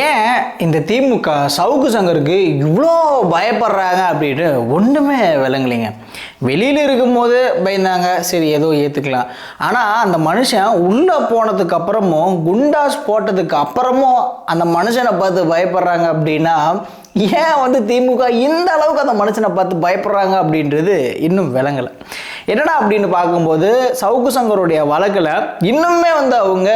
ஏன் இந்த திமுக சவுக்கு சங்கருக்கு இவ்வளோ பயப்படுறாங்க அப்படின்னு ஒன்றுமே விளங்கலைங்க. வெளியில் இருக்கும்போது பயந்தாங்க, சரி ஏதோ ஏற்றுக்கலாம். ஆனால் அந்த மனுஷன் உள்ளே போனதுக்கு அப்புறமும் குண்டாஸ் போட்டதுக்கு அப்புறமும் அந்த மனுஷனை பார்த்து பயப்படுறாங்க அப்படின்னா ஏன் திமுக இந்த அளவுக்கு அந்த மனுஷனை பார்த்து பயப்படுறாங்க அப்படின்றது இன்னும் விளங்கலை. என்னடா அப்படின்னு பார்க்கும்போது சவுக்கு சங்கருடைய வழக்கில் இன்னுமே அவங்க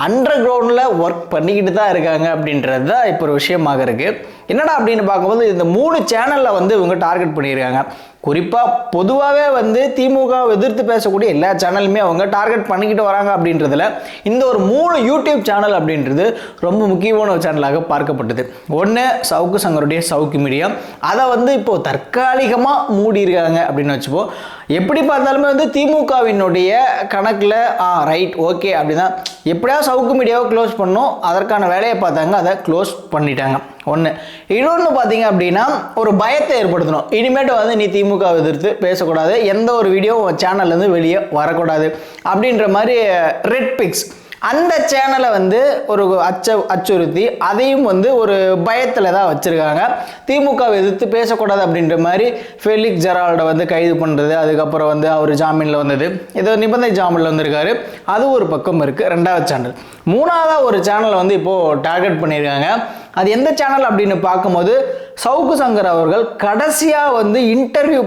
அண்டர் கிரவுண்டில் ஒர்க் பண்ணிக்கிட்டு தான் இருக்காங்க அப்படின்றது தான் இப்போ ஒரு விஷயமாக இருக்குது. என்னடா அப்படின்னு பார்க்கும்போது இந்த 3 சேனலில் இவங்க டார்கெட் பண்ணியிருக்காங்க. குறிப்பாக பொதுவாகவே திமுக எதிர்த்து பேசக்கூடிய எல்லா சேனலுமே அவங்க டார்கெட் பண்ணிக்கிட்டு வராங்க அப்படின்றதுல இந்த ஒரு 3 யூடியூப் சேனல் அப்படின்றது ரொம்ப முக்கியமான ஒரு சேனலாக பார்க்கப்பட்டது. ஒன்று சவுக்கு சங்கருடைய சவுக்கு மீடியா, அதை இப்போது தற்காலிகமாக மூடி இருக்காங்க அப்படின்னு வச்சுப்போம். எப்படி பார்த்தாலுமே திமுகவினுடைய கணக்கில் ரைட் ஓகே அப்படின்னா எப்படியா சவுக்கு மீடியாவை க்ளோஸ் பண்ணோம், அதற்கான வேலையை பார்த்தாங்க, அதை க்ளோஸ் பண்ணிட்டாங்க. ஒன்று. இன்னொன்று பார்த்தீங்க அப்படின்னா ஒரு பயத்தை ஏற்படுத்தணும். இனிமேட்டு நீ திமுக எதிர்த்து பேசக்கூடாது, எந்த ஒரு வீடியோ சேனல்லேருந்து வெளியே வரக்கூடாது அப்படின்ற மாதிரி ரெட் பிக்ஸ் அந்த சேனலை ஒரு அச்சுறுத்தி அதையும் ஒரு பயத்தில் தான் வச்சுருக்காங்க. திமுக எதிர்த்து பேசக்கூடாது அப்படின்ற மாதிரி ஃபெலிக்ஸ் ஜெரால்டை கைது பண்ணுறது, அதுக்கப்புறம் அவர் ஜாமீனில் வந்தது, ஏதோ நிபந்தனை ஜாமீனில் வந்திருக்காரு, அது ஒரு பக்கம் இருக்குது. 2வது சேனல். 3வது ஒரு சேனலை இப்போது டார்கெட் பண்ணியிருக்காங்க. அது எந்த சேனல் அப்படின்னு பார்க்கும்போது சவுக்கு சங்கர் அவர்கள் கடைசியாக இன்டர்வியூ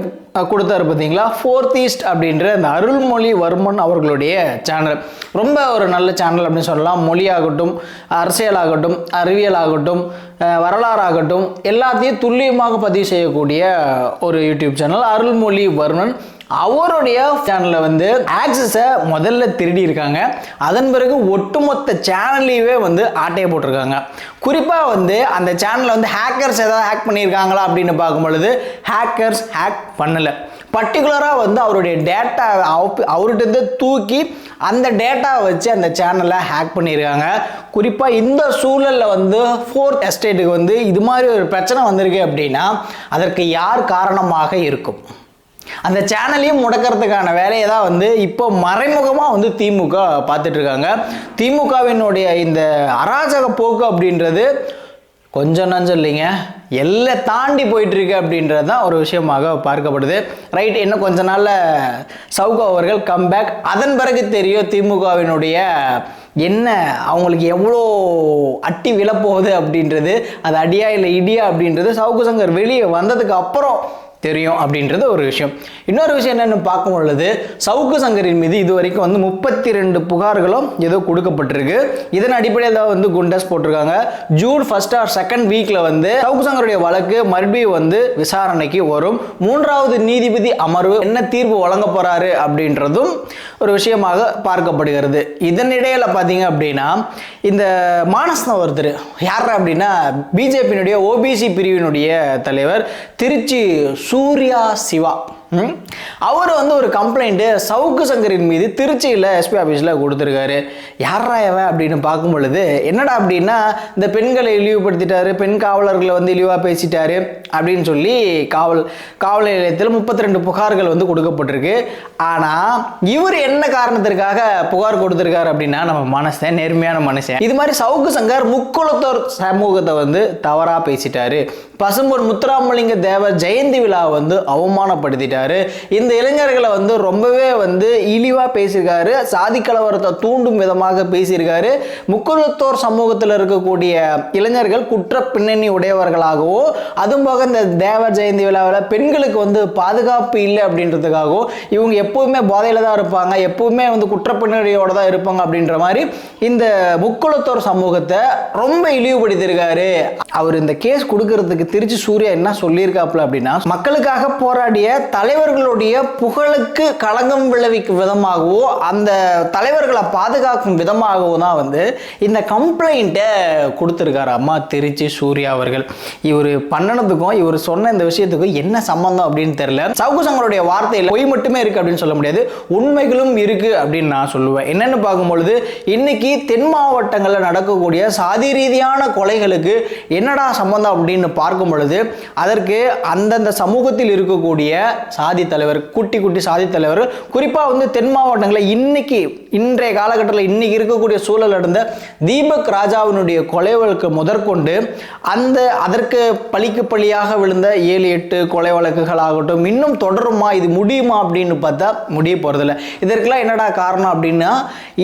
கொடுத்தாரு பார்த்தீங்களா, 4th ஈஸ்ட் அப்படின்ற அந்த அருள்மொழிவர்மன் அவர்களுடைய சேனல். ரொம்ப ஒரு நல்ல சேனல் அப்படின்னு சொல்லலாம். மொழியாகட்டும், அரசியலாகட்டும், அறிவியலாகட்டும், வரலாறாகட்டும் எல்லாத்தையும் துல்லியமாக பதிவு செய்யக்கூடிய ஒரு யூடியூப் சேனல் அருள்மொழிவர்மன். அவருடைய சேனலில் ஆக்சஸை முதல்ல திருடி இருக்காங்க. அதன் பிறகு ஒட்டுமொத்த சேனல்லையே ஆட்டையை போட்டிருக்காங்க. குறிப்பாக அந்த சேனலில் ஹேக்கர்ஸ் ஏதாவது ஹேக் பண்ணியிருக்காங்களா அப்படின்னு பார்க்கும் பொழுது ஹேக்கர்ஸ் ஹேக் பண்ணலை. பர்டிகுலராக அவருடைய டேட்டா அவர்கிட்ட தூக்கி அந்த டேட்டாவை வச்சு அந்த சேனலை ஹேக் பண்ணியிருக்காங்க. குறிப்பாக இந்த சூழலில் 4th எஸ்டேட்டுக்கு இது மாதிரி ஒரு பிரச்சனை வந்திருக்கு அப்படின்னா அதற்கு யார் காரணமாக இருக்கும்? அந்த சேனலையும் முடக்கிறதுக்கான வேலையை தான் இப்போ மறைமுகமாக திமுக பார்த்துட்டு இருக்காங்க. திமுகவினுடைய இந்த அராஜக போக்கு அப்படின்றது கொஞ்சம் நஞ்சம் இல்லைங்க, எல்லாம் தாண்டி போயிட்டுருக்கு அப்படின்றது தான் ஒரு விஷயமாக பார்க்கப்படுது. ரைட், இன்னும் கொஞ்ச நாளில் சவுக்கு அவர்கள் கம்பேக். அதன் பிறகு தெரியும் திமுகவினுடைய என்ன அவங்களுக்கு எவ்வளோ அட்டி விழப்போகுது அப்படின்றது. அது அடியா இல்லை இடியா அப்படின்றது சவுக்கு சங்கர் வெளியே வந்ததுக்கு அப்புறம் தெரியும் அப்படின்றது ஒரு விஷயம். இன்னொரு விஷயம் என்னென்னு பார்க்கும் பொழுது சவுக்கு சங்கரின் மீது இது வரைக்கும் 32 புகார்களும் ஏதோ கொடுக்கப்பட்டிருக்கு. இதன் அடிப்படையில் தான் குண்டஸ் போட்டிருக்காங்க. ஜூன் 1st or 2nd வீக்ல சவுக்கு சங்கருடைய வழக்கு மறுபடியும் விசாரணைக்கு வரும். 3வது நீதிபதி அமர்வு என்ன தீர்ப்பு வழங்க போறாரு அப்படின்றதும் ஒரு விஷயமாக பார்க்கப்படுகிறது. இதனிடையில பார்த்தீங்க அப்படின்னா இந்த மானஸ்ன ஒருத்தர் யார் அப்படின்னா பிஜேபியினுடைய ஓபிசி பிரிவினுடைய தலைவர் திருச்சி சூர்யா சிவா. அவர் ஒரு கம்ப்ளைண்ட்டு சவுக்கு சங்கரின் மீது திருச்சியில் எஸ்பி ஆஃபீஸில் கொடுத்துருக்காரு. யாரா எவன் அப்படின்னு பார்க்கும் பொழுது என்னடா அப்படின்னா இந்த பெண்களை இழிவுபடுத்திட்டாரு, பெண் காவலர்களை இழிவாக பேசிட்டாரு அப்படின்னு சொல்லி காவல் நிலையத்தில் 32 புகார்கள் கொடுக்கப்பட்டிருக்கு. ஆனால் இவர் என்ன காரணத்திற்காக புகார் கொடுத்துருக்காரு அப்படின்னா நம்ம மனசன் நேர்மையான மனுஷன். இது மாதிரி சவுக்கு சங்கர் முக்குளத்தோர் சமூகத்தை தவறாக பேசிட்டாரு, பசும்பொன் முத்துராமலிங்க தேவர் ஜெயந்தி விழாவை அவமானப்படுத்திட்டாரு, இந்த இளைஞர்களை ரொம்பவே இழிவா பேசியிருக்காரு, சாதி கலவரத்தை தூண்டும் விதமாக பேசியிருக்காரு, முக்குளத்தோர் சமூகத்தில் இருக்கக்கூடிய இளைஞர்கள் குற்ற பின்னணி உடையவர்களாகவோ, அதுவும் போக இந்த தேவர் ஜெயந்தி விழாவில் பெண்களுக்கு பாதுகாப்பு இல்லை அப்படின்றதுக்காகவும் இவங்க எப்பவுமே போதையில தான் இருப்பாங்க, எப்பவுமே குற்ற பின்னணியோட தான் இருப்பாங்க அப்படின்ற மாதிரி இந்த முக்குளத்தோர் சமூகத்தை ரொம்ப இழிவுபடுத்தியிருக்காரு. அவர் இந்த கேஸ் கொடுக்கறதுக்கு திருச்சி சூர்யா என்ன சொல்லியிருக்காப்புல அப்படின்னா மக்களுக்காக போராடிய தலைவர்களுடைய புகழுக்கு களங்கம் விளைவிக்கும் விதமாகவோ அந்த தலைவர்களை பாதுகாக்கும் விதமாகவோ தான் இந்த கம்ப்ளைண்ட்டை கொடுத்துருக்காரு அம்மா திருச்சி சூர்யா அவர்கள். இவர் பண்ணனதுக்கும் இவர் சொன்ன இந்த விஷயத்துக்கும் என்ன சம்பந்தம் அப்படின்னு தெரியல. சவுக்கு சங்கருடைய வார்த்தையில் பொய் மட்டுமே இருக்கு அப்படின்னு சொல்ல முடியாது, உண்மைகளும் இருக்கு அப்படின்னு நான் சொல்லுவேன். என்னன்னு பார்க்கும்பொழுது இன்னைக்கு தென் மாவட்டங்களில் நடக்கக்கூடிய சாதி ரீதியான கொலைகளுக்கு என்னடா சம்பந்தம் அப்படின்னு பார்க்கும் பொழுது அதற்கு அந்தந்த சமூகத்தில் இருக்கக்கூடிய சாதி தலைவர், குட்டி குட்டி சாதி தலைவர்கள், குறிப்பாக வந்து தென் மாவட்டங்களில் இன்றைய காலகட்டத்தில் இன்னைக்கு இருக்கக்கூடிய சூழல் நடந்த தீபக் ராஜாவினுடைய கொலை வழக்கு முதற்கொண்டு அதற்கு பழிக்கு பழியாக விழுந்த 7-8 கொலை வழக்குகள் ஆகட்டும் இன்னும் தொடருமா, இது முடியுமா அப்படின்னு பார்த்தா முடிய போறதில்லை. இதற்கெல்லாம் என்னடா காரணம் அப்படின்னா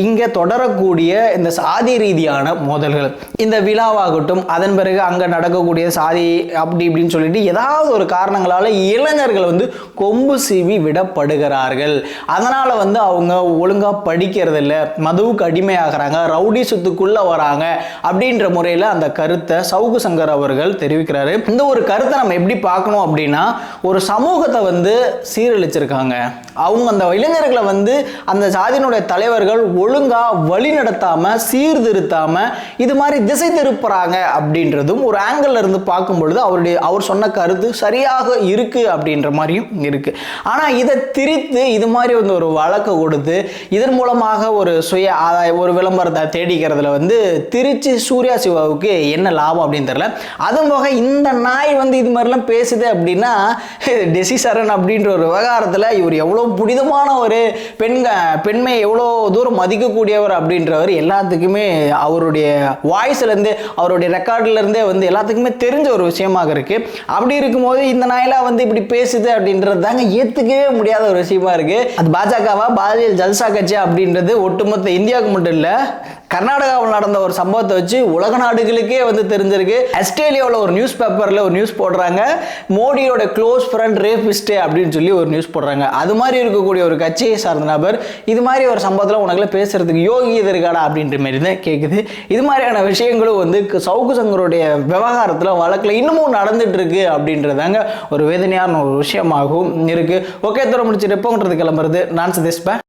இங்கே தொடரக்கூடிய இந்த சாதி ரீதியான மோதல்கள், இந்த விழாவாகட்டும் அதன் பிறகு அங்கே நடக்கக்கூடிய சாதி அப்படி இப்படின்னு சொல்லிட்டு ஏதாவது ஒரு காரணங்களால இளைஞர்கள் வந்து கொம்பு சீவி விடப்படுகிறார்கள். அதனால வந்து அவங்க ஒழுங்கா படிக்கிறது இல்லை, மதுவுக்கு அடிமையாகிறாங்க, ரவுடி சொத்துக்குள்ள வராங்க அப்படின்ற முறையில் அந்த கருத்தை சவுக்கு சங்கர் அவர்கள் தெரிவிக்கிறாரு. இந்த ஒரு கருத்தை நம்ம எப்படி பார்க்கணும் அப்படின்னா, ஒரு சமூகத்தை வந்து சீரழிச்சிருக்காங்க, அவங்க அந்த இளைஞர்களை வந்து அந்த சாதியினுடைய தலைவர்கள் ஒழுங்கா வழி நடத்தாம சீர்திருத்தாம இது மாதிரி திசை திருப்புறாங்க அப்படின்றதும் ஒரு ஆங்கிள் இருந்து பார்க்கும் பொழுது அவர் சொன்ன கருத்து சரியாக இருக்கு அப்படின்ற மாதிரியும் இருக்கு. ஆனா இதை திரித்து இது மாதிரி வந்து ஒரு வழக்கு கொடுத்து இதன் மூலமாக ஒரு சுய ஆதாய ஒரு விளம்பரத்தை தேடிக்கிறதுல வந்து திருச்சி சூர்யா சிவாவுக்கு என்ன லாபம் அப்படின்னு தெரியல. அதுவும் போக இந்த நாய் வந்து இது மாதிரிலாம் பேசுது அப்படின்னா டெசி சரண் அப்படின்ற ஒரு விவகாரத்தில் இவர் எவ்வளோ புனிதமான ஒரு பெண்மை எவ்வளோ தூரம் மதிக்கக்கூடியவர் அப்படின்றவர் எல்லாத்துக்குமே அவருடைய வாய்ஸ்லேருந்து அவருடைய ரெக்கார்ட்லேருந்தே வந்து எல்லாத்துக்குமே தெரிஞ்ச ஒரு விஷயமாக இருக்கு. அப்படி இருக்கும்போது இந்த நாயெல்லாம் வந்து இப்படி பேசுது அப்படின்றது தாங்க ஏற்றுக்கவே முடியாத ஒரு விஷயமா இருக்கு. அது பாஜகவா பாரதிய ஜல்சா கட்சி அப்படின்றது ஒட்டுமொத்த இந்தியாவுக்கு மட்டும் இல்லை, கர்நாடகாவில் நடந்த ஒரு சம்பவத்தை வச்சு உலக நாடுகளுக்கே வந்து தெரிஞ்சிருக்கு. ஆஸ்திரேலியாவில் ஒரு நியூஸ் பேப்பரில் ஒரு நியூஸ் போடுறாங்க, மோடியோட க்ளோஸ் ஃப்ரெண்ட் ரேபிஸ்ட் அப்படின்னு சொல்லி ஒரு நியூஸ் போடுறாங்க. அது மாதிரி இருக்கக்கூடிய ஒரு கட்சியை சார்ந்த நபர் இது மாதிரி ஒரு சம்பவத்தில் உனக்குள்ள பேசுறதுக்கு யோகி இருக்காடா அப்படின்ற மாதிரி தான் கேட்குது. இது மாதிரியான விஷயங்களும் வந்து சவுக்கு சங்கருடைய விவகாரத்தில் வழக்கில் இன்னமும் நடந்துட்டு இருக்கு அப்படின்றதாங்க ஒரு வேதனையான ஒரு விஷயமாகவும் இருக்கு. ஓகே, தூரம் முடிச்சுட்டு எப்போங்கிறது கிளம்புறது நான் சதீஷ்.